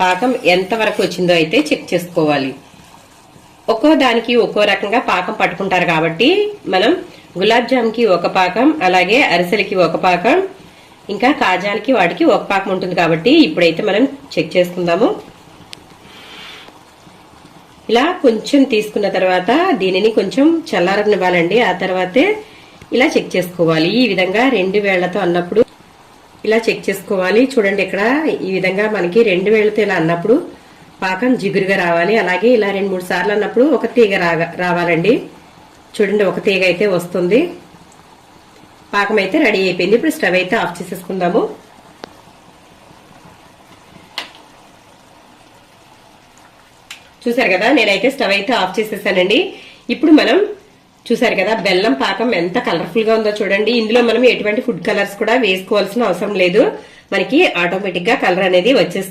పాకం ఎంత వరకు వచ్చిందో అయితే చెక్ చేసుకోవాలి. ఒక్కో దానికి ఒక్కో రకంగా పాకం పట్టుకుంటారు కాబట్టి మనం గులాబ్ జామ్ కి ఒక పాకం, అలాగే అరిసెలకి ఒక పాకం, ఇంకా కాజాలకి వాటికి ఒక పాకం ఉంటుంది కాబట్టి ఇప్పుడైతే మనం చెక్ చేసుకుందాము. ఇలా కొంచెం తీసుకున్న తర్వాత దీనిని కొంచెం చల్లారనివ్వాలండి. ఆ తర్వాతే ఇలా చెక్ చేసుకోవాలి. ఈ విధంగా 2 వేళ్లతో అన్నప్పుడు ఇలా చెక్ చేసుకోవాలి. చూడండి, ఇక్కడ ఈ విధంగా మనకి 2 వేళ్లతో ఇలా అన్నప్పుడు పాకం జిగురుగా రావాలి. అలాగే ఇలా 2-3 సార్లు అన్నప్పుడు ఒక తీగ రావాలండి. చూడండి, ఒక తీగ అయితే వస్తుంది. పాకం అయితే రెడీ అయిపోయింది. ఇప్పుడు స్టవ్ అయితే ఆఫ్ చేసేసుకుందాము. చూసారు కదా, నేనైతే స్టవ్ అయితే ఆఫ్ చేసేసానండి. ఇప్పుడు మనం చూసారు కదా బెల్లం పాకం ఎంత కలర్ఫుల్ గా ఉందో చూడండి. ఇందులో మనం ఎటువంటి ఫుడ్ కలర్స్ కూడా వేసుకోవాల్సిన అవసరం లేదు. మనకి ఆటోమేటిక్ గా కలర్ అనేది వచ్చేస్తుంది.